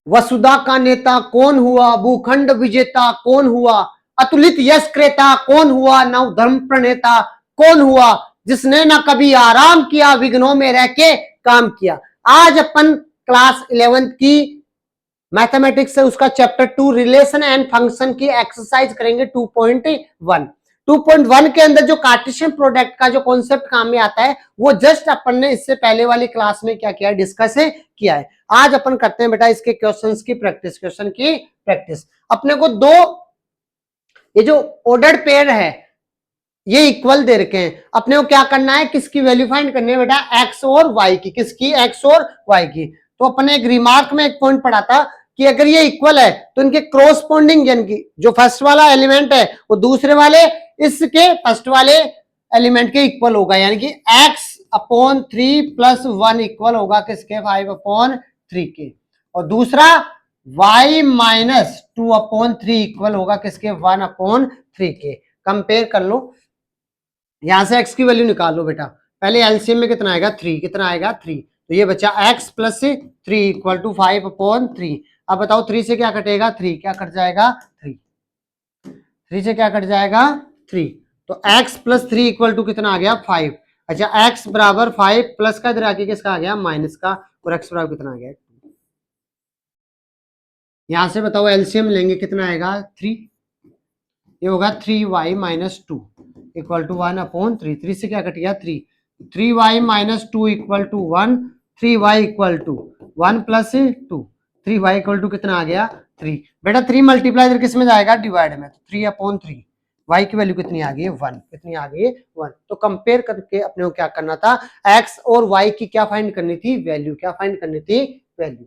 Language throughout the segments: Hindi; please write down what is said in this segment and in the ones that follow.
वसुधा का नेता कौन हुआ, भूखंड विजेता कौन हुआ, अतुलित यश क्रेता कौन हुआ, नव धर्म प्रणेता कौन हुआ, जिसने ना कभी आराम किया, विघ्नों में रह के काम किया। आज अपन क्लास 11th की मैथमेटिक्स से उसका चैप्टर 2 रिलेशन एंड फंक्शन की एक्सरसाइज करेंगे 2.1। 2.1 के अंदर जो कार्टेशियन प्रोडक्ट का जो कॉन्सेप्ट काम में आता है वो जस्ट अपन ने इससे पहले वाली क्लास में क्या किया, डिस्कस किया है। आज अपन करते हैं बेटा इसके क्वेश्चंस की प्रैक्टिस, क्वेश्चन की प्रैक्टिस। अपने को दो ये जो ऑर्डर्ड पेयर है ये इक्वल दे रखे हैं, अपने को क्या करना है, किसकी वैल्यू फाइंड करनी है बेटा, एक्स और वाई की। किसकी, एक्स और वाई की। तो अपने एक रिमार्क में एक पॉइंट पढ़ा था कि अगर ये इक्वल है तो इनके क्रॉसपोंडिंग यानी कि जो फर्स्ट वाला एलिमेंट है वो दूसरे वाले इसके फर्स्ट वाले एलिमेंट के इक्वल होगा, यानी कि x अपॉन 3 प्लस 1 इक्वल होगा किसके, 5 अपॉन 3 के। और दूसरा y माइनस 2 अपॉन 3 इक्वल होगा किसके, 1 अपॉन 3 के। कंपेयर कर लो, यहां से x की वैल्यू निकाल लो बेटा। पहले एलसीएम में कितना आएगा, 3, कितना आएगा 3, तो ये बचा x plus 3 equal to 5 upon 3। अब बताओ 3 से क्या कटेगा, 3 क्या कट जाएगा, 3 से क्या कट जाएगा, 3। तो x प्लस 3 इक्वल टू कितना आ गया, 5। अच्छा x बराबर 5 प्लस का इधर आके किसका आ गया, माइनस का, और x बराबर कितना आ गया, यहां से बताओ एलसीएम लेंगे कितना आएगा, 3। ये होगा 3y minus 2 equal to 1 upon 3। 3 से क्या कट गया, 3। 3y minus 2 equal to 1। 3y equal to 1 plus 2। 3y equal to कितना आ गया, 3। बेटा 3 मल्टीप्लाई इधर किस में जाएगा, डिवाइड में, 3 अपॉन 3। y की वैल्यू कितनी आ गई, 1। कितनी आ गई, 1। तो कंपेयर करके अपने को क्या करना था, x और y की क्या फाइंड करनी थी, वैल्यू। क्या फाइंड करनी थी, वैल्यू।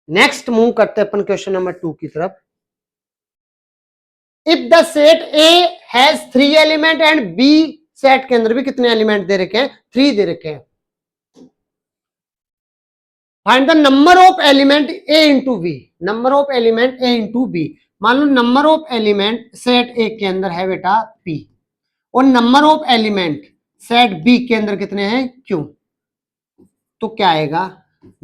नेक्स्ट मूव करते हैं अपन क्वेश्चन नंबर 2 की तरफ। If the set A has 3 element and B set के अंदर भी कितने एलिमेंट दे रखे हैं, 3 दे रखे हैं। Find the number of element A into B. Number of element A into B. मान लो number of element set A के अंदर है बेटा पी, और number of element set B के अंदर कितने हैं, क्यू। तो क्या आएगा,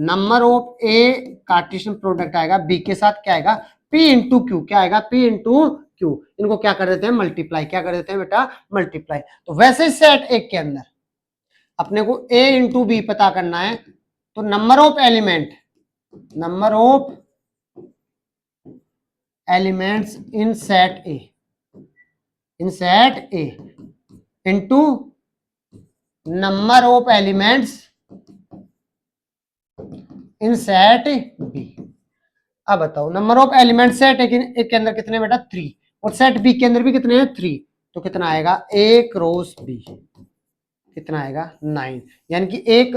number of A Cartesian product आएगा बी के साथ, क्या आएगा, पी इंटू क्यू। क्या आएगा, पी इंटू क्यू। इनको क्या कर देते हैं, मल्टीप्लाई। क्या कर देते हैं बेटा, मल्टीप्लाई। तो वैसे सेट ए के अंदर अपने को ए इंटू बी पता करना है, तो number of element, number of elements in set A, in set A into number of elements in set B. अब बताओ number of element set A के अंदर कितने बेटा, 3, और सेट बी के अंदर भी कितने हैं, 3। तो कितना आएगा, ए क्रॉस बी, कितना आएगा, 9। यानी कि एक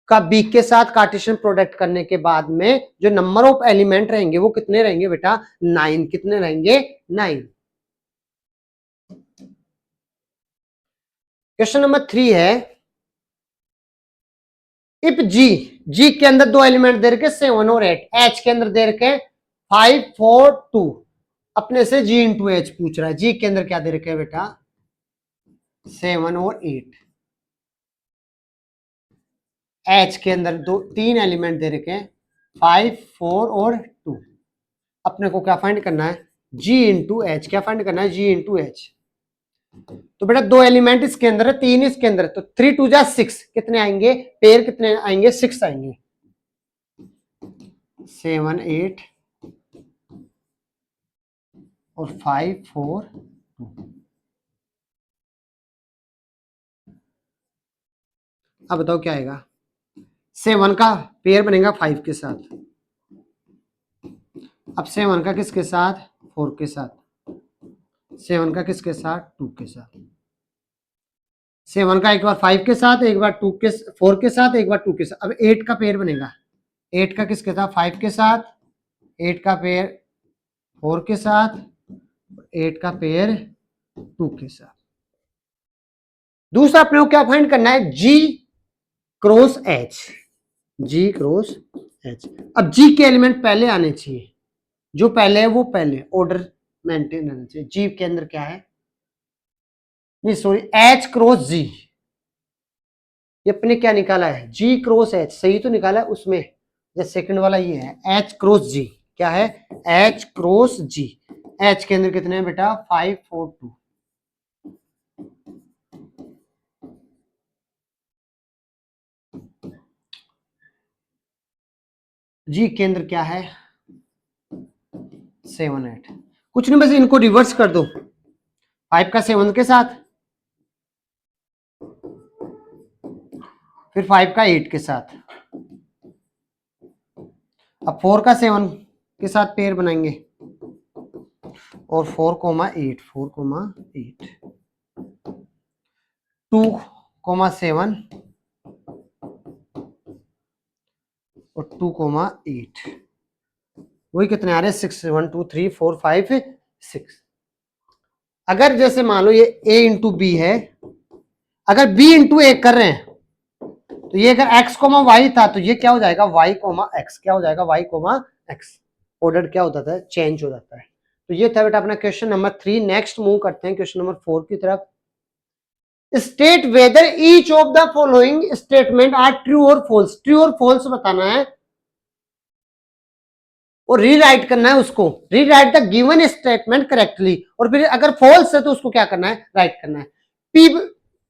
का बी के साथ कार्टेशियन प्रोडक्ट करने के बाद में जो नंबर ऑफ एलिमेंट रहेंगे वो कितने रहेंगे बेटा, 9। कितने रहेंगे, 9। क्वेश्चन नंबर 3 है, इफ जी, जी के अंदर दो एलिमेंट दे रखे 7 और 8, एच के अंदर दे रखे 5 4 2। अपने से जी इंटू एच पूछ रहा है। जी के अंदर क्या दे रखे बेटा, 7 और 8। एच के अंदर 3 एलिमेंट दे रखे 5 4 और 2। अपने को क्या फाइंड करना है, जी इंटू एच। क्या फाइंड करना है, जी इंटू एच। तो बेटा 2 एलिमेंट इसके अंदर है, 3 इसके अंदर है, तो 3 2 जा 6। कितने आएंगे, पेयर कितने आएंगे, 6 आएंगे। 7 8 और 5 4 2। अब बताओ क्या आएगा, 7 का पेयर बनेगा 5 के साथ, अब 7 का किसके साथ, 4 के साथ, 7 का किसके साथ, 2 के साथ। 7 का एक बार 5 के साथ, एक बार 2 के 4 के साथ, एक बार 2 के साथ। अब 8 का पेयर बनेगा, 8 का किसके साथ, 5 के साथ, 8 का पेयर 4 के साथ, 8 का पेयर 2 के साथ। दूसरा अपने को क्या फाइंड करना है, जी क्रॉस एच, जी क्रॉस एच। अब जी के एलिमेंट पहले आने चाहिए, जो पहले है वो पहले, ऑर्डर मेंटेन रहना चाहिए। जी के अंदर क्या है, नहीं सॉरी, एच क्रॉस जी, ये अपने क्या निकाला है, जी क्रॉस एच, सही तो निकाला है उसमें। जैसे सेकंड वाला ये है एच क्रॉस जी, क्या है एच क्रॉस जी। एच के अंदर कितने हैं बेटा 5 4 2। जी के अंदर क्या है 7 8। कुछ नहीं, बस इनको रिवर्स कर दो, 5 का 7 के साथ, फिर 5 का 8 के साथ, अब 4 का 7 के साथ पेयर बनाएंगे, और 4,8 4,8 2,7 और 2,8, वही कितने आ रहे हैं 6 1 2 3 4 5 6। अगर जैसे मान लो ये a इंटू बी है, अगर b इंटू ए कर रहे हैं तो ये अगर x कोमा वाई था तो ये क्या हो जाएगा y कोमा x, क्या हो जाएगा y कोमा x। ऑर्डर क्या होता है चेंज हो जाता है। तो ये था बेटा अपना क्वेश्चन नंबर 3। नेक्स्ट मूव करते हैं क्वेश्चन नंबर 4 की तरफ। State whether each of the following statement are true और फॉल्स। ट्रू और फॉल्स बताना है और रीराइट करना है उसको, rewrite the given statement correctly, और फिर अगर फॉल्स है तो उसको क्या करना है राइट करना है। पी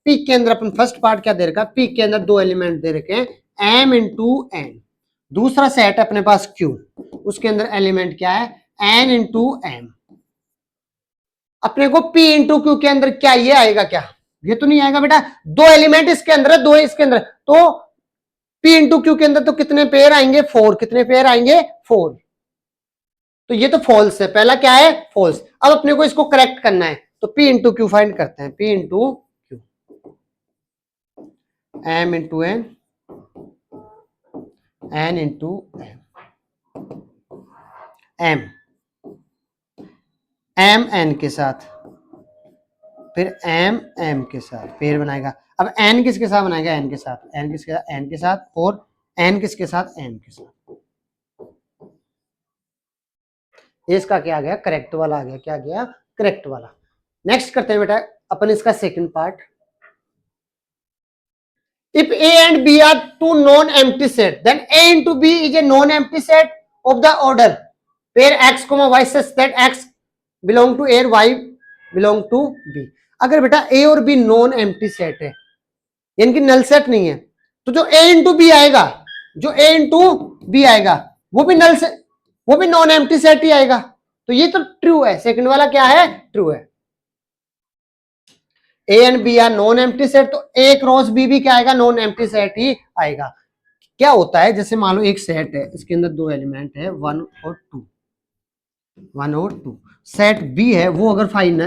पी के अंदर अपन फर्स्ट पार्ट क्या दे रखा, पी के अंदर दो एलिमेंट दे रखे हैं एम इंटू एन, दूसरा सेट अपने पास क्यू, उसके अंदर एलिमेंट क्या है एन इंटू एम। अपने को पी इंटू क्यू के अंदर क्या ये आएगा क्या, ये तो नहीं आएगा बेटा, दो एलिमेंट इसके अंदर है, दो इसके अंदर, तो पी इंटू क्यू के अंदर तो कितने पेयर आएंगे 4, कितने पेयर आएंगे 4, तो ये तो फॉल्स है, पहला क्या है फॉल्स। अब अपने को इसको करेक्ट करना है तो P इंटू क्यू फाइंड करते हैं, P into Q, M into N, N into M, M N के साथ, फिर एम एम के साथ पेयर बनाएगा। अब एन किसके साथ बनाएगा एन के साथ, एन किसके साथ एन के साथ, और एन किसके साथ एम के साथ। इसका क्या आ गया करेक्ट वाला आ गया, क्या आ गया करेक्ट वाला। नेक्स्ट करते हैं बेटा अपन इसका second part. If A and B are two non-empty set, then A into B is a non-empty set of the order pair x, y such that x belong to A और y belong to B। अगर बेटा A और B नॉन एम्प्टी सेट है यानी कि नल सेट नहीं है, तो जो A इंटू बी आएगा, जो A इंटू बी आएगा वो भी नल से, वो भी नॉन एम्प्टी सेट ही आएगा। तो ये तो ट्रू है, सेकंड वाला क्या है ट्रू है। A and B are non empty set, तो ए क्रॉस बी भी क्या आएगा नॉन एम्प्टी सेट ही आएगा। क्या होता है जैसे मान लो एक सेट है, इसके अंदर दो एलिमेंट है 1 और 2, 1 और 2, सेट बी है वो अगर फाइन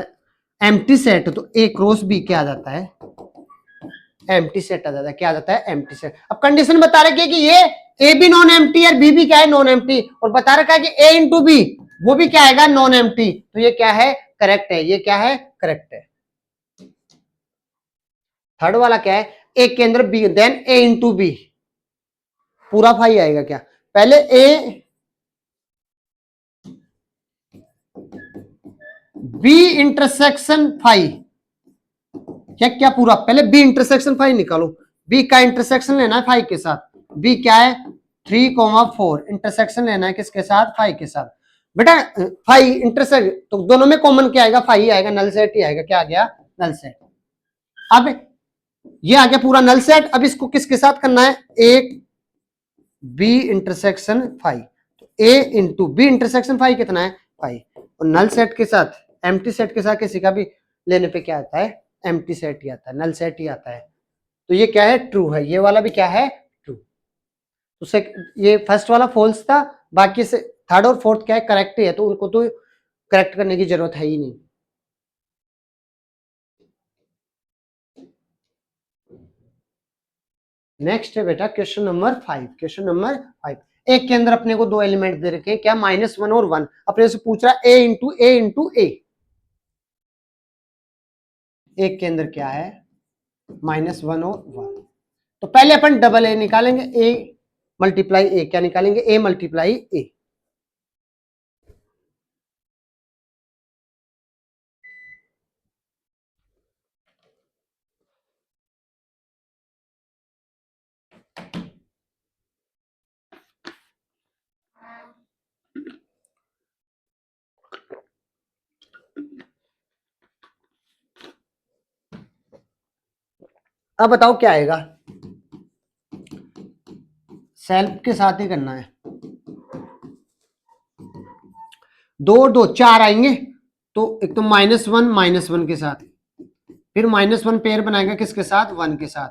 एम्प्टी सेट है तो ए क्रॉस बी क्या आ जाता है एम्प्टी सेट आ जाता है, क्या आ जाता है एम्प्टी सेट। अब कंडीशन बता रखी है कि ये ए भी नॉन एम्प्टी है, बी भी क्या है नॉन एम्प्टी, और बता रखा है कि ए इंटू बी वो भी क्या आएगा नॉन एम्प्टी, तो ये क्या है करेक्ट है, ये क्या है करेक्ट है। थर्ड वाला क्या है ए के अंदर बी, देन ए इंटू बी पूरा फाई आएगा क्या, पहले ए बी इंटरसेक्शन फाई, क्या क्या पूरा, पहले बी इंटरसेक्शन फाई निकालो, बी का इंटरसेक्शन लेना है फाई के साथ, बी क्या है 3,4, इंटरसेक्शन लेना है किसके साथ फाई के साथ। बेटा फाई इंटरसेक्ट तो दोनों में कॉमन क्या आएगा फाई आएगा, नल सेट ही आएगा, क्या आ गया नल सेट। अब ये आ गया पूरा नल सेट, अब इसको किसके साथ करना है एक बी इंटरसेक्शन फाई, तो ए इंटू बी इंटरसेक्शन फाई कितना है फाई, और नल सेट के साथ एम्प्टी सेट के साथ किसी का भी लेने पे क्या आता है एम्प्टी सेट ही आता है, नल सेट ही आता है। तो ये क्या है ट्रू है, ये वाला भी क्या है ट्रू। तो ये फर्स्ट वाला फॉल्स था, बाकी से थर्ड और फोर्थ क्या है करेक्ट ही है, तो उनको तो करेक्ट करने की जरूरत है ही नहीं। नेक्स्ट है बेटा क्वेश्चन नंबर 5। क्वेश्चन नंबर 5, एक के अंदर अपने को दो एलिमेंट दे रखे हैं क्या -1 और 1, अपने से पूछ रहा है ए इंटू ए इंटू ए। एक के अंदर क्या है -1 और 1, तो पहले अपन डबल ए निकालेंगे, ए मल्टीप्लाई ए, क्या निकालेंगे ए मल्टीप्लाई ए। अब बताओ क्या आएगा, सेल्फ के साथ ही करना है, 2 और 2 4 आएंगे, तो एक तो -1 के साथ, फिर -1 पेयर बनाएगा किसके साथ, 1 के साथ,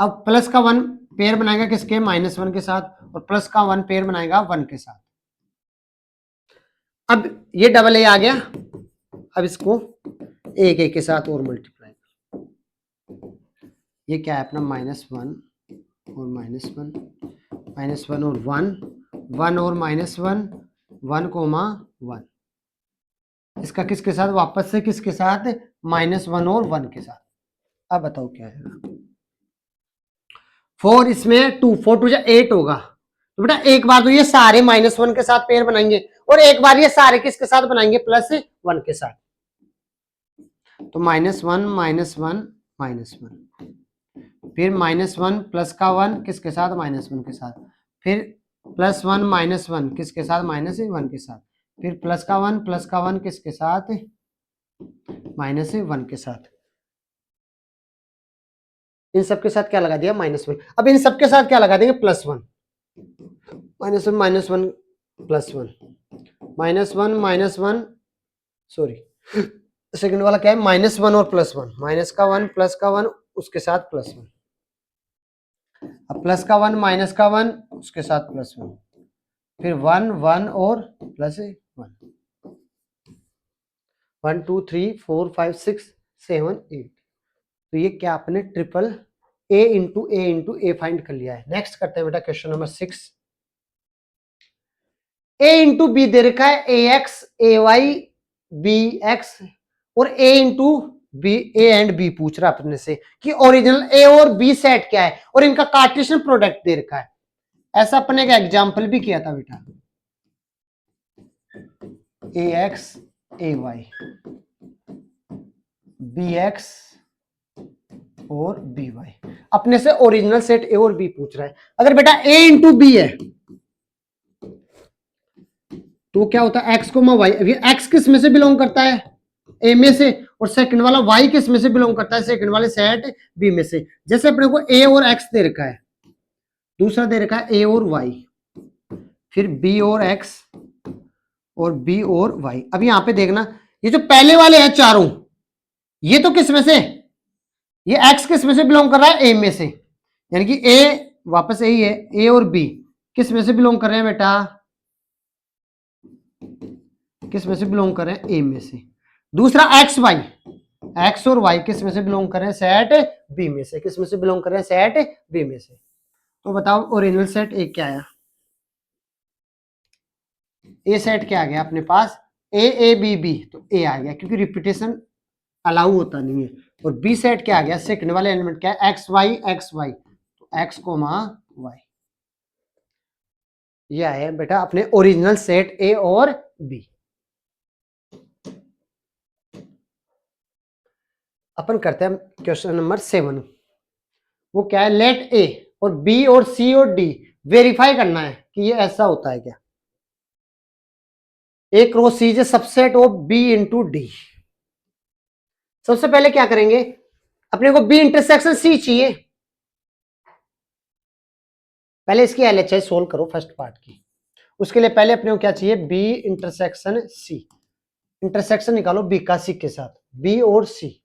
अब प्लस का 1 पेयर बनाएगा किसके, -1 के साथ, और प्लस का 1 पेयर बनाएगा 1 के साथ। अब ये डबल ए आ गया, अब इसको एक ए के साथ और मल्टीप्लाई, ये क्या है अपना -1 और -1, -1 और 1, 1 और -1, 1, 1, इसका किसके साथ, वापस से किसके साथ, -1 और 1 के साथ। अब बताओ क्या है, 4 इसमें 2, 4 2 8 होगा, तो बेटा एक बार तो ये सारे -1 के साथ पेयर बनाएंगे और एक बार ये सारे किसके साथ बनाएंगे, +1 के साथ, तो -1 -1 -1, फिर -1 प्लस का 1 किसके साथ, -1 के साथ, फिर +1 -1 किसके साथ, -1 के साथ, फिर प्लस का 1 किसके साथ, -1 के साथ, इन सब के साथ क्या लगा दिया, -1। अब इन सब के साथ क्या लगा देंगे, +1, -1 -1 +1, -1 सॉरी सेकंड वाला क्या है, -1 और +1, माइनस का 1 प्लस का 1 उसके साथ +1, अब प्लस का 1 माइनस का 1 उसके साथ +1, फिर 1 1 और +1, 1 2 3 4 5 6 7 8, तो ये क्या आपने triple A into A find कर लिया है। नेक्स्ट करते हैं बेटा question number 6, A into B दे रखा है, A X A Y B X, और A into B, A and B पूछ रहा अपने से कि ओरिजिनल ए और बी सेट क्या है और इनका कार्टेशियन प्रोडक्ट दे रखा है। ऐसा अपने का एग्जाम्पल भी किया था बेटा, ए X A Y B X और बी वाई, अपने से ओरिजिनल सेट ए और बी पूछ रहा है। अगर बेटा ए इंटू बी है तो क्या होता है, एक्स को वाई, अभी एक्स किस में से बिलोंग करता है, ए में से, और सेकंड वाला वाई किस में से बिलोंग करता है, सेकंड वाले सेट बी में से। जैसे अपने को ए और एक्स दे रखा है, दूसरा दे रखा है ए और वाई, फिर बी और एक्स और बी और वाई। अब यहां पे देखना, ये जो पहले वाले हैं चारों, ये तो किस में से, ये एक्स किस में से बिलोंग कर रहा है, ए में से, यानी कि ए वापस यही है, ए और बी किस में से बिलोंग कर रहे हैं बेटा, किस में से बिलोंग कर रहे हैं, ए में से। दूसरा एक्स वाई, एक्स और वाई किस में से बिलोंग कर रहे हैं, सेट बी में से, किस में से बिलोंग कर रहे हैं, सेट बी में से। तो बताओ ओरिजिनल सेट ए क्या आया, ए सेट क्या आ गया अपने पास, ए बी बी, तो ए आ गया क्योंकि रिपीटेशन अलाउ होता नहीं है। और बी सेट क्या आ गया, सेकंड वाले एलिमेंट क्या है, एक्स वाई, तो एक्स कोमा वाई, ये आया बेटा अपने ओरिजिनल सेट ए और बी। अपन करते हैं क्वेश्चन नंबर 7, वो क्या है, लेट ए और बी और सी और डी वेरीफाई करना है कि ये ऐसा होता है क्या, A cross C is subset of B into D. सबसे पहले क्या करेंगे, अपने को बी इंटरसेक्शन सी चाहिए, पहले इसकी एलएचआई सोल्व करो फर्स्ट पार्ट की। उसके लिए पहले अपने को क्या चाहिए, बी इंटरसेक्शन सी, इंटरसेक्शन निकालो बी का सी के साथ, बी और सी,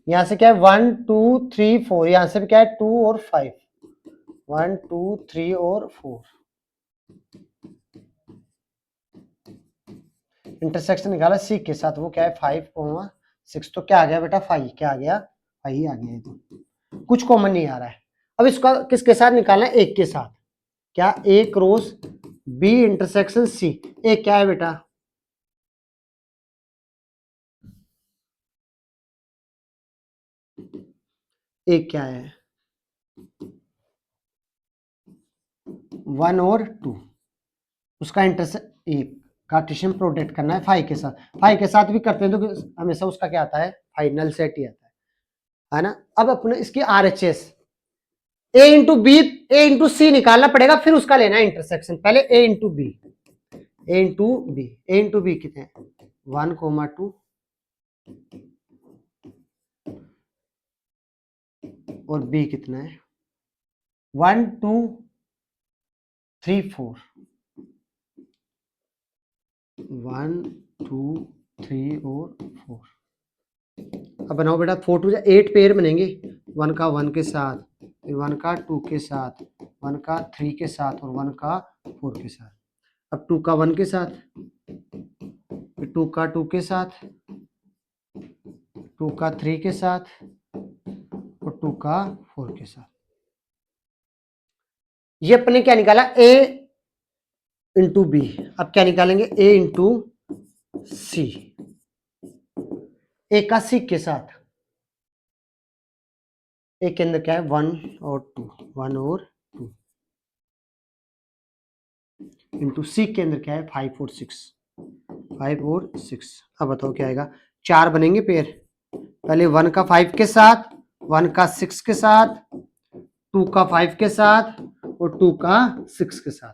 यहां से क्या है 1 2 3 4, यहां से भी क्या है 2 और 5, 1 2 3 और 4, इंटरसेक्शन निकाला सी के साथ, वो क्या है 5 6, तो क्या आ गया बेटा 5, क्या आ गया 5 आ गया, तो कुछ कॉमन नहीं आ रहा है। अब इसका किसके साथ निकालना है, एक के साथ, क्या A cross B intersection C, ए क्या है बेटा, ए क्या है 1 और 2, उसका इंटरसेक्ट ए कार्टेशियन प्रोडक्ट करना है 5 के साथ, 5 के साथ भी करते हैं तो हमेशा उसका क्या आता है, फाइनल सेट ही आता है ना। अब अपने इसकी RHS, A into B, A into सी निकालना पड़ेगा, फिर उसका लेना है इंटरसेक्शन, पहले ए into B, A into B, A into B कितने 1 2, और बी कितना है 1 2 3 4 1 2 3 और 4। अब बनाओ बेटा 4 टू 8 पेयर बनेंगे 1 का 1 के साथ, फिर 1 का 2 के साथ, 1 का 3 के साथ और 1 का 4 के साथ। अब 2 का 1 के साथ, फिर 2 का 2 के साथ, 2 का 3 के साथ और 2 का 4 के साथ। ये अपने क्या निकाला a इंटू बी। अब क्या निकालेंगे a इंटू सी। ए का सी के साथ, ए के अंदर क्या है 1 और 2, 1 और 2 इंटू सी के अंदर क्या है 5 और 6, 5 और 6। अब बताओ क्या आएगा, 4 बनेंगे पेयर। पहले 1 का 5 के साथ, 1 का 6 के साथ, 2 का 5 के साथ और 2 का 6 के साथ।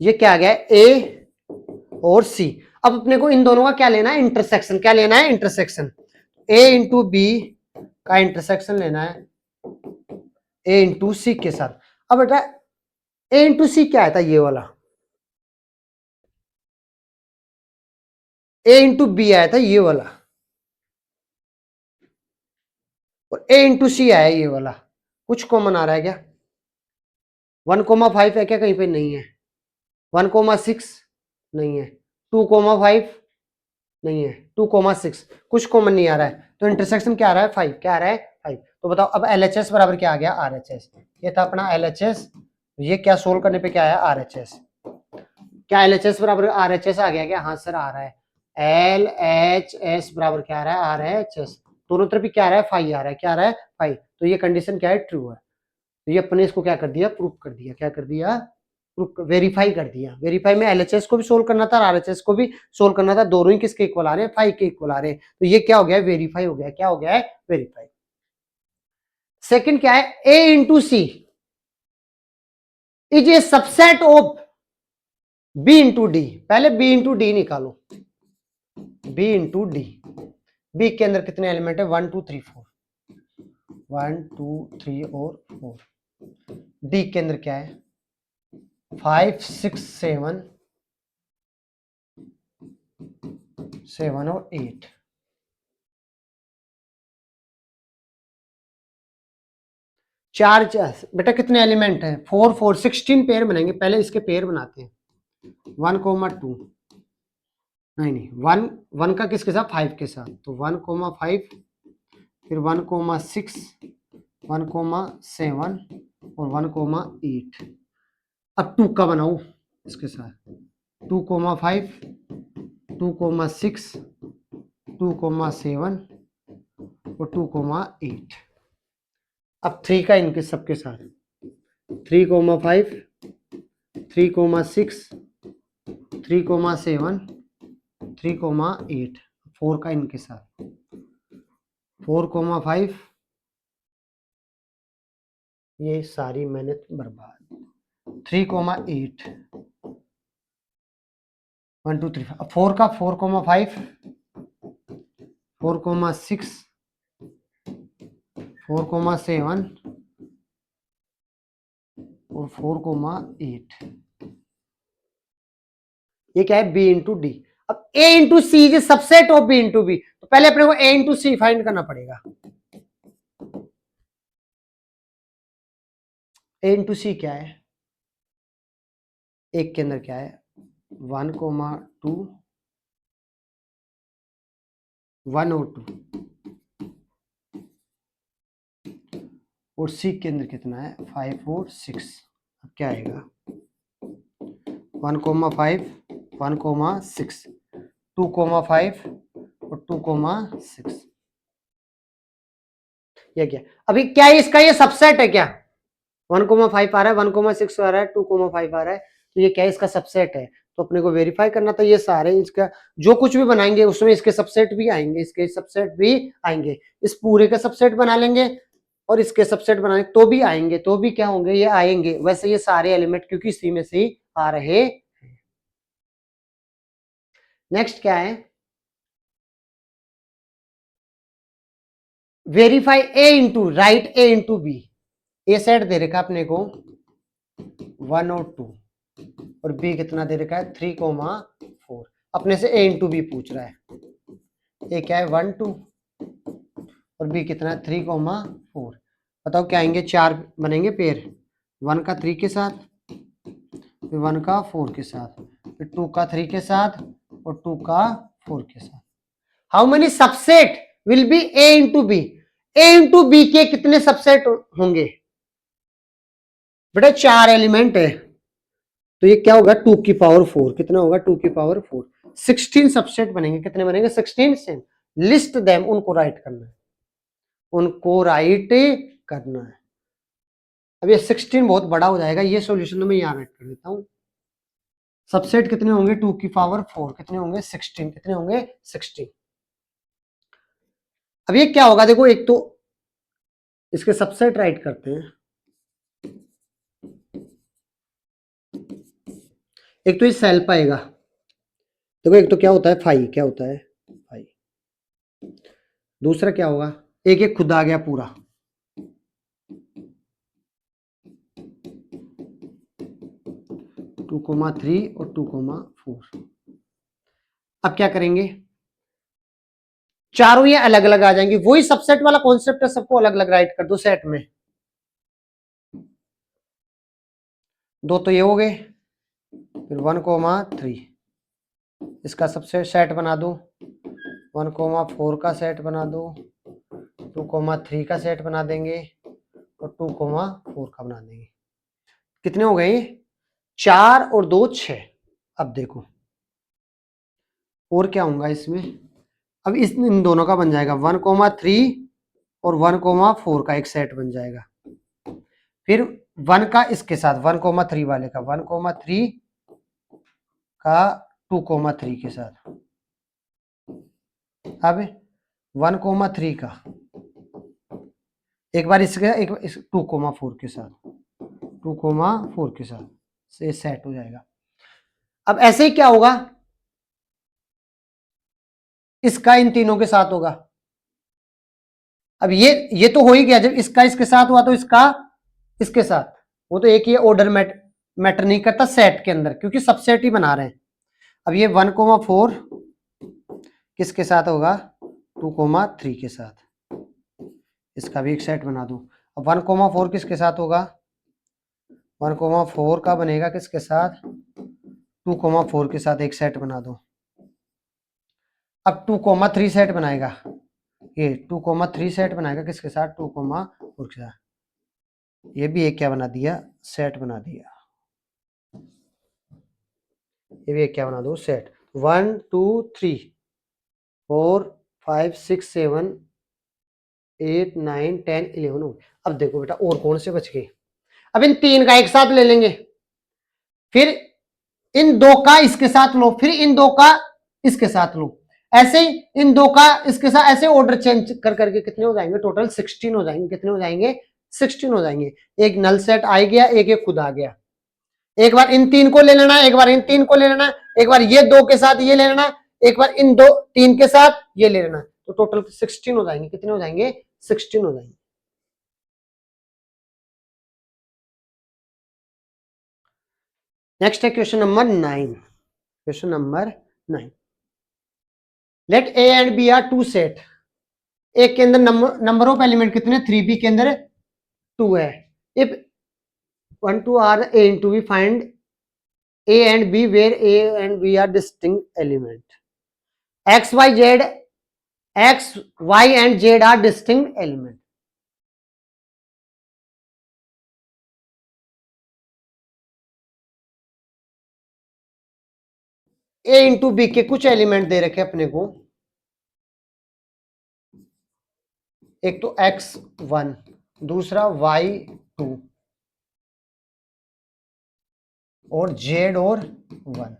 ये क्या आ गया ए और सी। अब अपने को इन दोनों का क्या लेना है इंटरसेक्शन। क्या लेना है इंटरसेक्शन। ए इंटू बी का इंटरसेक्शन लेना है ए इंटू सी के साथ। अब बेटा ए इंटू सी क्या आता है ये वाला, ए इंटू बी आया था ये वाला और ए इंटू सी आया ये वाला। कुछ कॉमन आ रहा है क्या 1,5 है क्या कहीं पे नहीं है, 1,6 नहीं है, 2,5 नहीं है, 2,6 कुछ कॉमन नहीं आ रहा है। तो इंटरसेक्शन क्या आ रहा है 5। क्या आ रहा है 5। तो बताओ अब LHS बराबर क्या आ गया RHS। ये था अपना LHS। ये क्या सोल्व करने पे क्या आया RHS। क्या LHS बराबर RHS आ गया क्या। हाँ सर आ रहा है। LHS बराबर क्या आ रहा है RHS। दोनों तरफ भी क्या आ रहा है 5 आ रहा है। क्या आ रहा है 5। तो ये कंडीशन क्या है ट्रू है। तो ये अपने इसको क्या कर दिया प्रूफ कर दिया। क्या कर दिया प्रूफ वेरीफाई कर दिया। वेरीफाई में LHS को भी सोल्व करना था और RHS को भी सोल्व करना था। दोनों ही किसके इक्वल आ रहे हैं 5 के इक्वल आ रहे हैं। तो ये क्या हो गया वेरीफाई हो गया। क्या हो गया है वेरीफाई। सेकंड क्या है A into C is a subset of B into D. पहले B इंटू डी निकालो। B into D. बी के अंदर कितने एलिमेंट है 1 2 3 4, 1 2 3 और 4। डी के अंदर क्या है 5 6 7 7 और 8। चार बेटा कितने एलिमेंट है 4 4 16 पेयर बनेंगे। पहले इसके पेयर बनाते हैं 1,2 नहीं नहीं 1 1 का किसके साथ 5 के साथ। तो 1,5 फिर 1,6 1,7 और 1,8। अब 2 का बनाओ इसके साथ 2,5 2,6 2,7 और 2,8। अब 3 का इनके सबके साथ 3,5 3,6 3,7 3,8। 4 का इनके साथ 4,5। ये सारी मेहनत बर्बाद। 3,8 1 2 3 4 का 4,5 4,6 4,7 और 4,8। ये क्या है बी इंटू डी। अब A into C is subset of B into B. तो पहले अपने को ए इंटू सी फाइंड करना पड़ेगा। ए इंटू सी क्या है एक के अंदर क्या है 1,2 1 और 2 और सी के अंदर कितना है 5 और 6। अब क्या आएगा 1,5 1,6 2,5 और 2,6। ये क्या अभी क्या है इसका ये सबसेट है क्या 1,5 आ रहा है 1,6 आ रहा है 2,5 आ रहा है। तो ये क्या है इसका सबसेट है। तो अपने को वेरीफाई करना था ये सारे इसका जो कुछ भी बनाएंगे उसमें इसके सबसेट भी आएंगे इसके सबसेट भी आएंगे। इस पूरे का सबसेट बना लेंगे और इसके सबसेट बनाने तो भी आएंगे। तो भी क्या होंगे ये आएंगे। वैसे ये सारे एलिमेंट क्योंकि सी में से ही आ रहे। नेक्स्ट क्या है वेरीफाई ए इंटू, राइट ए इंटू बी। ए सेट दे रखा अपने को 1 और 2 और बी कितना दे रखा है 3,4। अपने से ए इंटू बी पूछ रहा है। ए क्या है 1 2 और बी कितना है 3,4। बताओ क्या आएंगे, चार बनेंगे पेयर, 1 का 3 के साथ, फिर 1 का 4 के साथ, फिर 2 का 3 के साथ और 2 का 4 के साथ। How many subset will be A into B? A into B के कितने सबसेट होंगे बेटा? 4 एलिमेंट है तो ये क्या होगा 2 की पावर 4। कितना होगा 2 की पावर 4? 16 सबसेट बनेंगे। कितने बनेंगे 16 से। लिस्ट देम, उनको राइट करना है, उनको राइट करना है। अब ये 16 बहुत बड़ा हो जाएगा, ये सॉल्यूशन तो मैं यहां राइट कर देता हूं। सबसेट कितने होंगे 2 की पावर 4, कितने होंगे 16, कितने होंगे 16। अब ये क्या होगा देखो, एक तो इसके सबसेट राइट करते हैं। एक तो ये सेल्फ आएगा, देखो एक तो क्या होता है 5, क्या होता है 5। दूसरा क्या होगा, एक एक खुद आ गया पूरा, टू कोमा 3 और 2,4। अब क्या करेंगे, चारों ये अलग अलग आ जाएंगे। वही सबसेट वाला कॉन्सेप्ट है, सबको अलग अलग राइट कर दो सेट में। दो तो ये हो गए, फिर 1,3 इसका सबसे सेट बना दो, 1,4 का सेट बना दो, 2,3 का सेट बना देंगे और 2,4 का बना देंगे। कितने हो गए 4 और 2 6। अब देखो और क्या होगा इसमें, अब इन दोनों का बन जाएगा 1,3 और 1,4 का एक सेट बन जाएगा। फिर 1 का इसके साथ 1,3 वाले का 1,3 का 2,3 के साथ। अब 1,3 का एक बार इसके एक 2,4 के साथ, 2,4 के साथ से सेट हो जाएगा। अब ऐसे ही क्या होगा, इसका इन तीनों के साथ होगा। अब ये तो हो ही गया, जब इसका इसके साथ हुआ तो इसका इसके साथ, वो तो एक ही ऑर्डर मैटर नहीं करता सेट के अंदर, क्योंकि सबसेट ही बना रहे हैं। अब ये 1,4 किसके साथ होगा 2,3 के साथ, इसका भी एक सेट बना दूं। अब 1,4 किसके साथ होगा, 1,4 का बनेगा किसके साथ 2,4 के साथ एक सेट बना दो। अब 2,3 सेट बनाएगा, ये 2,3 सेट बनाएगा किसके साथ 2,4 के साथ। ये भी एक क्या बना दिया सेट बना दिया, ये भी एक क्या बना दो सेट। 1 2 3 4 5 6 7 8 9 10 11। अब देखो बेटा और कौन से बच गए। अब इन तीन का एक साथ ले लेंगे, फिर इन दो का इसके साथ लो, फिर इन दो का इसके साथ लो, ऐसे ही इन दो का इसके साथ, ऐसे ऑर्डर चेंज कर करके कितने हो जाएंगे टोटल 16 हो जाएंगे। कितने हो जाएंगे 16 हो जाएंगे। एक नल सेट आ गया, एक एक खुद आ गया। एक बार इन तीन को ले लेना, एक बार इन तीन को ले लेना, एक बार ये दो के साथ ये ले लेना, एक बार इन दो तीन के साथ ये ले लेना, तो टोटल 16 हो जाएंगे। कितने हो जाएंगे 16 हो जाएंगे। नेक्स्ट है question number 9। Question number 9, let A and B are two set. एक के अंदर नंबर ऑफ एलिमेंट कितने 3b के अंदर 2 है। If 1 2 are A into B, find a and b where a and b are distinct element. x y z, x y and z are distinct element. a into B के कुछ एलिमेंट दे रखे अपने को, एक तो x1 दूसरा y2 और z और 1।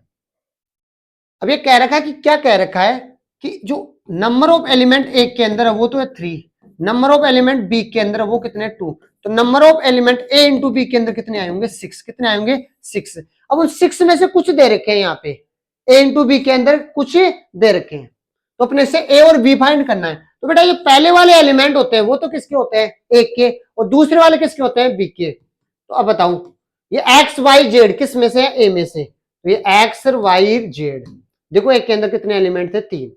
अब ये कह रखा है कि क्या कह रखा है कि जो नंबर ऑफ एलिमेंट एक के अंदर है वो तो है 3, नंबर ऑफ एलिमेंट बी के अंदर है वो कितने 2, तो number of element A into B के अंदर कितने आए होंगे 6। कितने आए होंगे 6। अब उन 6 में से कुछ दे रखे हैं यहाँ पे, ए इंटू बी के अंदर कुछ दे रखे हैं, तो अपने से ए और बी फाइंड करना है। तो बेटा ये पहले वाले एलिमेंट होते हैं वो तो किसके होते हैं, एक के, और दूसरे वाले किसके होते हैं, बी के। तो अब बताऊं ये एक्स वाई जेड किस में से है, ए में से। तो ये एक्स वाई जेड, देखो एक के अंदर कितने एलिमेंट थे, 3।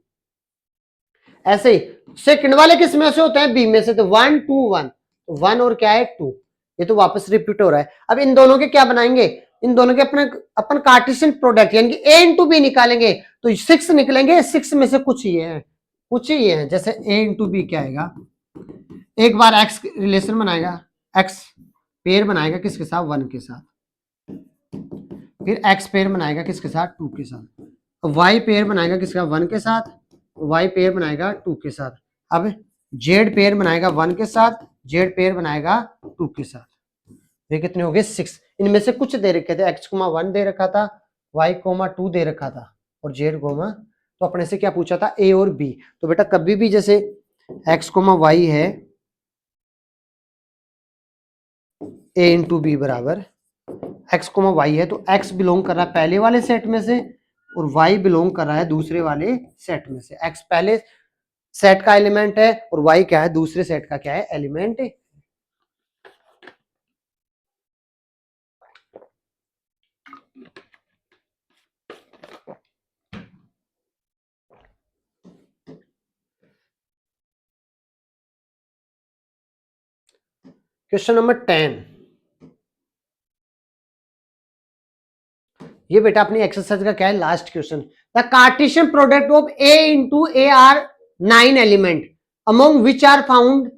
ऐसे ही सेकंड वाले किस में से होते हैं, बी में से। तो 1 2 1, 1 और क्या है 2, ये तो वापस रिपीट हो रहा है। अब इन दोनों के क्या बनाएंगे, इन दोनों के अपने अपन कार्टेशियन प्रोडक्ट यानी कि ए इंटू बी निकालेंगे तो 6 निकलेंगे। 6 में से कुछ ये है, कुछ ही ये है। जैसे ए इंटू बी क्या आएगा, एक बार एक्स रिलेशन बनाएगा, एक्स पेयर बनाएगा किसके साथ, 1 के साथ। फिर एक्स पेयर बनाएगा किसके साथ, 2 के साथ। वाई पेयर बनाएगा किसका, 1 के साथ। वाई पेयर बनाएगा 2 के साथ। अब जेड पेयर बनाएगा 1 के साथ, जेड पेयर बनाएगा 2 के साथ। ये कितने हो गए, 6। इनमें से कुछ दे रखे थे, एक्स 1 दे रखा था, वाई 2 दे रखा था, और जेड तो अपने से क्या पूछा था, ए और बी। तो बेटा कभी भी जैसे एक्स वाई है, ए इंटू बी बराबर एक्स वाई है, तो एक्स बिलोंग कर रहा है पहले वाले सेट में से और वाई बिलोंग कर रहा है दूसरे वाले सेट में से। एक्स पहले सेट का एलिमेंट है और वाई क्या है, दूसरे सेट का क्या है, एलिमेंट है। क्वेश्चन नंबर 10, ये बेटा अपनी एक्सरसाइज का क्या है, last question. The Cartesian product of A into A are 9 element among which are found,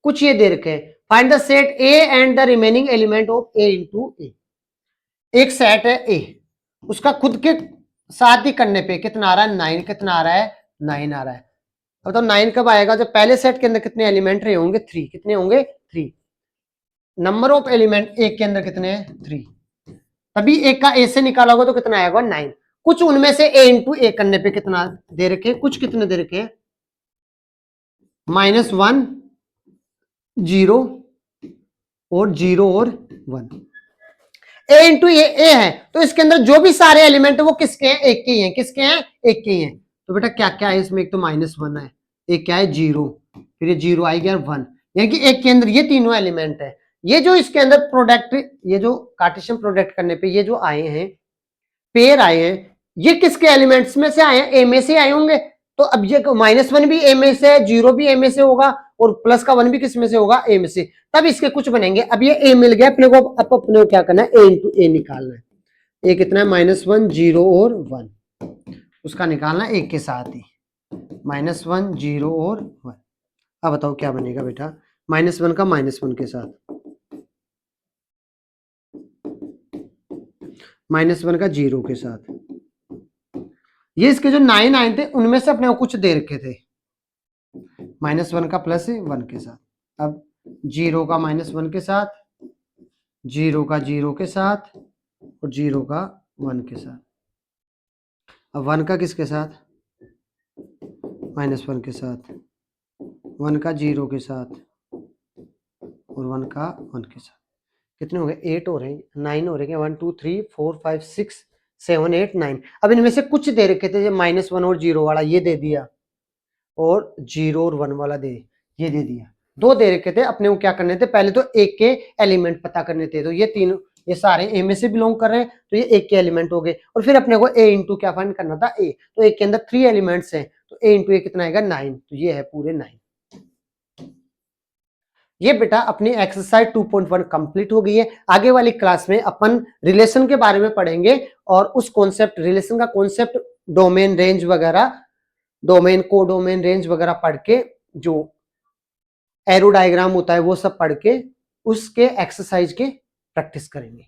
कुछ ये दे रखे हैं। Find the set A and the remaining element of A into A. एक सेट है ए, उसका खुद के साथ ही करने पे कितना आ रहा है, 9। कितना आ रहा है, 9 आ रहा है। अब तो 9 कब आएगा, जब पहले सेट के अंदर कितने एलिमेंट रहे होंगे, 3। कितने होंगे, 3। नंबर ऑफ एलिमेंट एक के अंदर कितने हैं, 3। तभी एक का ए से निकाला होगा तो कितना आएगा, 9। कुछ उनमें से ए इंटू ए करने पे कितना दे रखे, कुछ कितने दे रखे, -1 0 और 0 और 1। ए इंटू ए है तो इसके अंदर जो भी सारे एलिमेंट है वो किसके हैं, एक के ही हैं। किसके हैं, एक के ही हैं। तो बेटा क्या क्या है इसमें, एक तो -1 है, एक क्या है 0, फिर ये 0 आ गया 1, यानी कि एक के अंदर ये तीनों एलिमेंट है। ये जो इसके अंदर प्रोडक्ट, ये जो कार्टेशियन प्रोडक्ट करने पे ये जो आए हैं, पेयर आए हैं, ये किसके एलिमेंट्स में से आए हैं, ए में से आए होंगे। तो अब ये -1 भी ए में से, 0 भी ए में से होगा और प्लस का 1 भी किस में से होगा, ए में से। तब इसके कुछ बनेंगे। अब ये ए मिल गया अपने को, अब अपने को क्या करना है, ए इंटू ए निकालना है। ए कितना है, -1 0 और 1, उसका निकालना है एक के साथ ही, -1 0 और 1। अब बताओ क्या बनेगा बेटा, -1 का -1 के साथ, -1 का 0 के साथ। ये इसके जो 9 आए थे उनमें से अपने को कुछ दे रखे थे, -1 का +1 के साथ। अब 0 का -1 के साथ, 0 का 0 के साथ और 0 का 1 के साथ। अब 1 का किसके साथ, -1 के साथ, 1 का 0 के साथ और 1 का 1 के साथ। कितने हो गए, 8 हो रहे हैं, 9 हो रहे हैं, 1 2 3 4 5 6 7 8 9। अब इनमें से कुछ दे रखे थे, -1 और 0 वाला ये दे दिया, और 0 और 1 वाला ये दे दिया। 2 दे रखे थे, अपने को क्या करने थे, पहले तो एक के एलिमेंट पता करने थे। तो ये तीनों, ये सारे ए में से बिलोंग कर रहे हैं तो ये एक के एलिमेंट हो गए। और फिर अपने को ए इंटू क्या फाइंड करना था, ए। तो एक के अंदर 3 एलिमेंट्स हैं तो ए इंटू ए कितना आएगा, 9। तो ये है पूरे 9। ये बेटा अपनी एक्सरसाइज 2.1 कंप्लीट हो गई है। आगे वाली क्लास में अपन रिलेशन के बारे में पढ़ेंगे और उस कॉन्सेप्ट, रिलेशन का कॉन्सेप्ट, डोमेन रेंज वगैरह, डोमेन को डोमेन रेंज वगैरह पढ़ के, जो एरो डायग्राम होता है वो सब पढ़ के उसके एक्सरसाइज के प्रैक्टिस करेंगे।